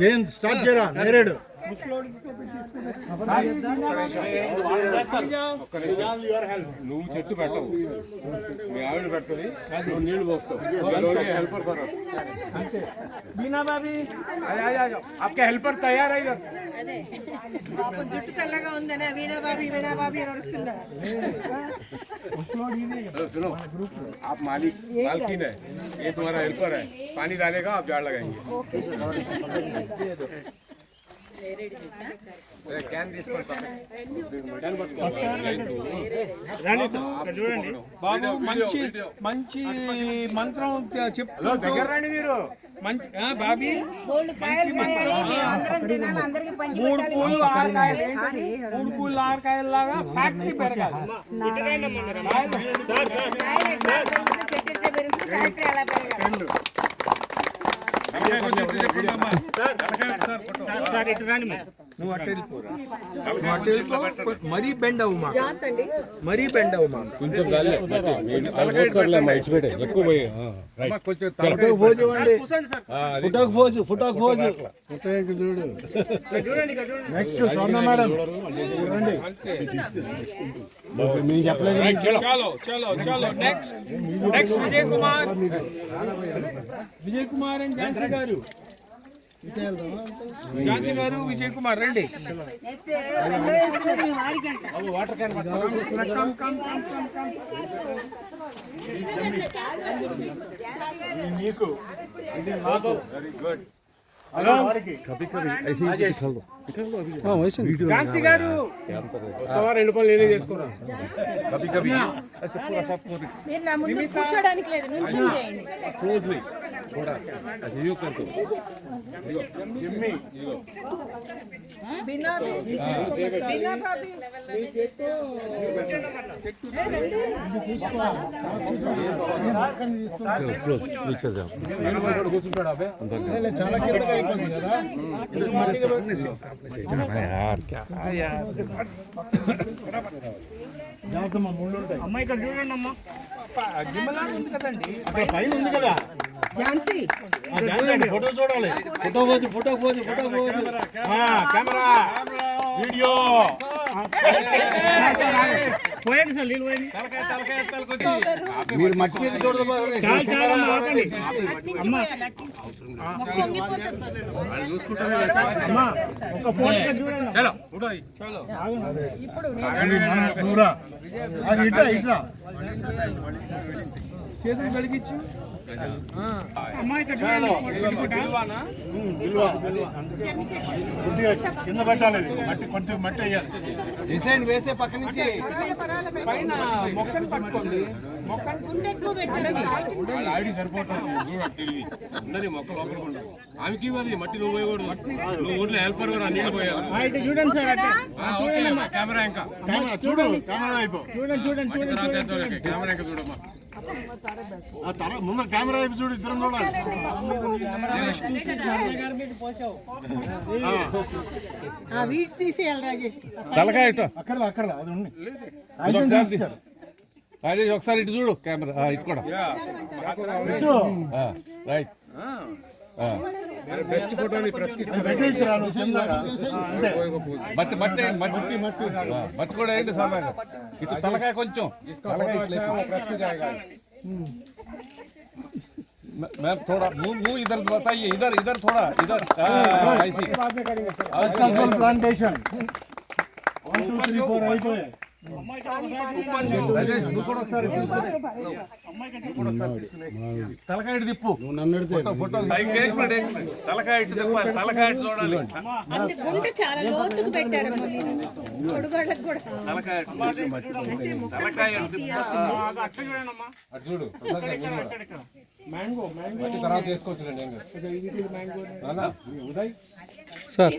Jayant start చేయరా నేరేడు నువ్వు చెట్టు పెట్టవు, మీ ఆవిడ పెడుతుంది, నువ్వు నీళ్లు పోస్తావు. హెల్పర్ కరో बीना भाभी आपके हेल्पर तैयार है इधर. జుట్టు తెల్లగా ఉందనే వీణా బాబీ అని అరుస్తున్నారు. सुनो, आप मालकिन है, ये तुम्हारा हेल्पर है. पानी डालेगा, आप झाड़ लगाएंगे. చూడండి బాబు, మంచి మంచి మంత్రం చెప్పు. దగ్గర రండి మీరు. మంచి బాబీ, మూడు పూలు 6 కాయలు ఏంటది? 3 పూలు 6 కాయల్లాగా ఫ్యాక్టరీ పెరగాలి. నువ్వు అట్ట వెళ్ళిపోరా, మరీ బెండ్ అవ్వు మా, మరీ బెండ్ అవ్వు మా. కొంచెం ఎక్కువ ఫోటోకి పోజు చూడు. నెక్స్ట్ స్వర్ణ మేడం చూడండి. మీరు చెప్పలేదు. చలో చలో చలో నెక్స్ట్ విజయ్ కుమార్ అండ్ ఝాన్సీ గారు. ఝాన్సీ గారు, విజయ్ కుమార్ రండి. వాటర్ క్యాన్ మీకు వెరీ గుడ్. ఝాన్సీ గారు, 2 పనులు నేనే చేసుకోరా. మీరు నా ముందు కూర్చోడానికి లేదు, నుంచొని చేయండి. క్లోజ్లీ थोड़ा ये कर दो. బినా బాబీ కూర్చుంటాడు అబ్బాయి. చాలా కిందకి అయిపోయింది కదా. అమ్మ ఇక్కడ చూడండి అమ్మా, గిమ్మలా ఉంది కదండి, అక్కడ పైన ఉంది కదా ఝాన్సీ. ఫోటో చూడాలి. Photo pose camera video. పోయండి సార్, నీళ్ళు పోయండి. మీరు మట్టి మీద చూడదు. చాలు చాలు అమ్మ, ఆపండి. అమ్మ అమ్మా, ఒక ఫోటో ఇక్కడ చూడండి. చలో ఫోటో చలో ఇట్లా చేతులు కడిగించు. అమ్మా ఇక్కడ చూడండి. కొద్దిగా కింద పెట్టాలి. మట్టి కొంచెం మట్టి వేయాలి. డిజైన్ వేసే పక్క నుంచి పైన మొక్కలు పట్టుకోండి. మొక్కలు ఆడి సరిపోతుంది. ఉన్నది మొక్క లోపల ఉండదు. ఆమెకి ఇవ్వాలి మట్టి. నువ్వు పోయకూడదు. నువ్వు ఊర్లో హెల్పర్ కూడా నీళ్ళు పోయాలి. ఇటు చూడండి సార్, అట్టే. కెమెరా ఇంకా చూడు. కెమెరా వైపు చూడండి చూడండి చూడండి. కెమెరా ఇంకా చూడమ్మా. ముందర కెమెరా వైపు చూడు. ఇద్దరం చూడాలి. వీడ్స్ తీసేయాలి రాజేష్. తలకాయ అక్కర్లా అది ఉంది. రాజేష్ ఒకసారి ఇటు చూడు. కెమెరా ఇటు కూడా రైట్. బెస్ట్ ఫోటోని మట్టి మట్టి మట్టి మట్టి కూడా ఏంటి సార్. ఇటు తలకాయ కొంచెం मैम थोड़ा मुंह इधर बताइए. इधर इधर थोड़ा इधर. ऐसी प्लांटेशन 1 2 3 4 అయిపోయాయి. తలకాయ తిప్పు. నన్ను తలకాయ తిప్పాలి. తలకాయ చూడాలి. గుంట చాలా లోతుకు పెట్టారు. తలకాయ అటు చూడు. మ్యాంగో తర్వాత చేసుకోవచ్చు. ఉదయ్ సార్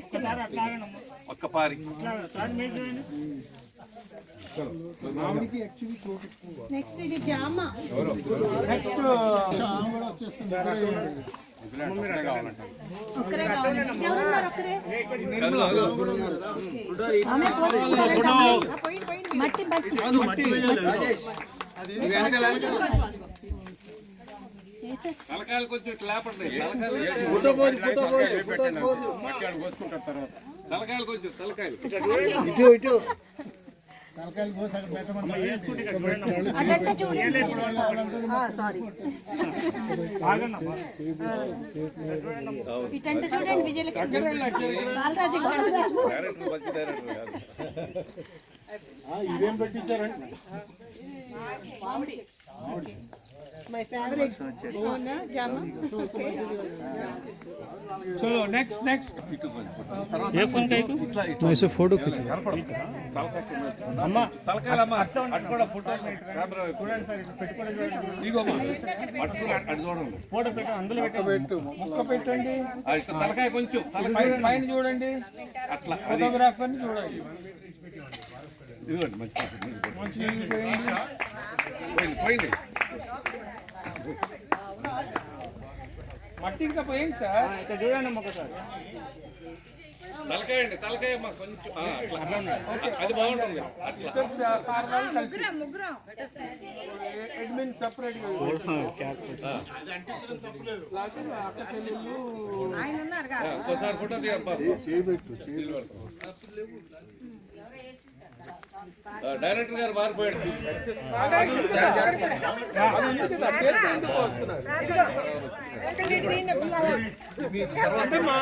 ఒక్క పారి. నెక్స్ట్ ఇది జామ. ఒక్కరే కావాలి. మట్టి మట్టి తలకాయలు కొంచెం ఇట్లా లేపండి మట్టి ఆడ పోసుకుంటారు తర్వాత తలకాయలు కొంచెం తలకాయలు సారీ ఇటంటే చూడండి విజయలక్ష్మి బాలరాజు డైరెక్టర్ మంచి డైరెక్టర్ కాదు ఇదేం పెట్టించారండి మై ఫేవరెట్ జామ चलो नेक्स्ट नेक्स्ट ఏ ఫోన్ కైకు ఇట్లా ऐसे फोटो खींचो అమ్మ తలకాయలమ్మ అటు కూడా ఫోటో చూడండి సార్ ఇగోమ్మా అటు చూడండి ఫోటో పెట్టు అందులో పెట్టు ముక్క పెట్టండి తలకాయ కొంచెం పైన చూడండి అట్లా ఫోటోగ్రాఫర్ ని చూడండి ఇదిగోండి మంచి పోయింది మట్టి ఇంకా పోయింది సార్ ఇక్కడ చూడండి ఒకసారి తలకాయ అండి తలకాయ మాకు కొంచెం అట్లా అది బాగుంటుంది అట్లా సార్ వాళ్ళు కలిసి ముగ్గురం అడ్మిన్ సెపరేట్ ఆయన ఉన్నారు కదా ఒకసారి ఫోటో తీయబ్బా డైరెక్టర్ గారు మారిపోయాడు అంటే మా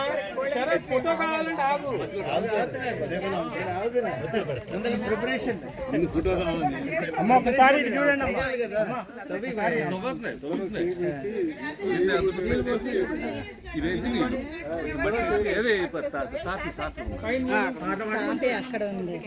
శరత్ ఫోటో కావాలంటే ఆగు అమ్మ ఒకసారి ఇటు చూడండి అమ్మ అక్కడ ఉంది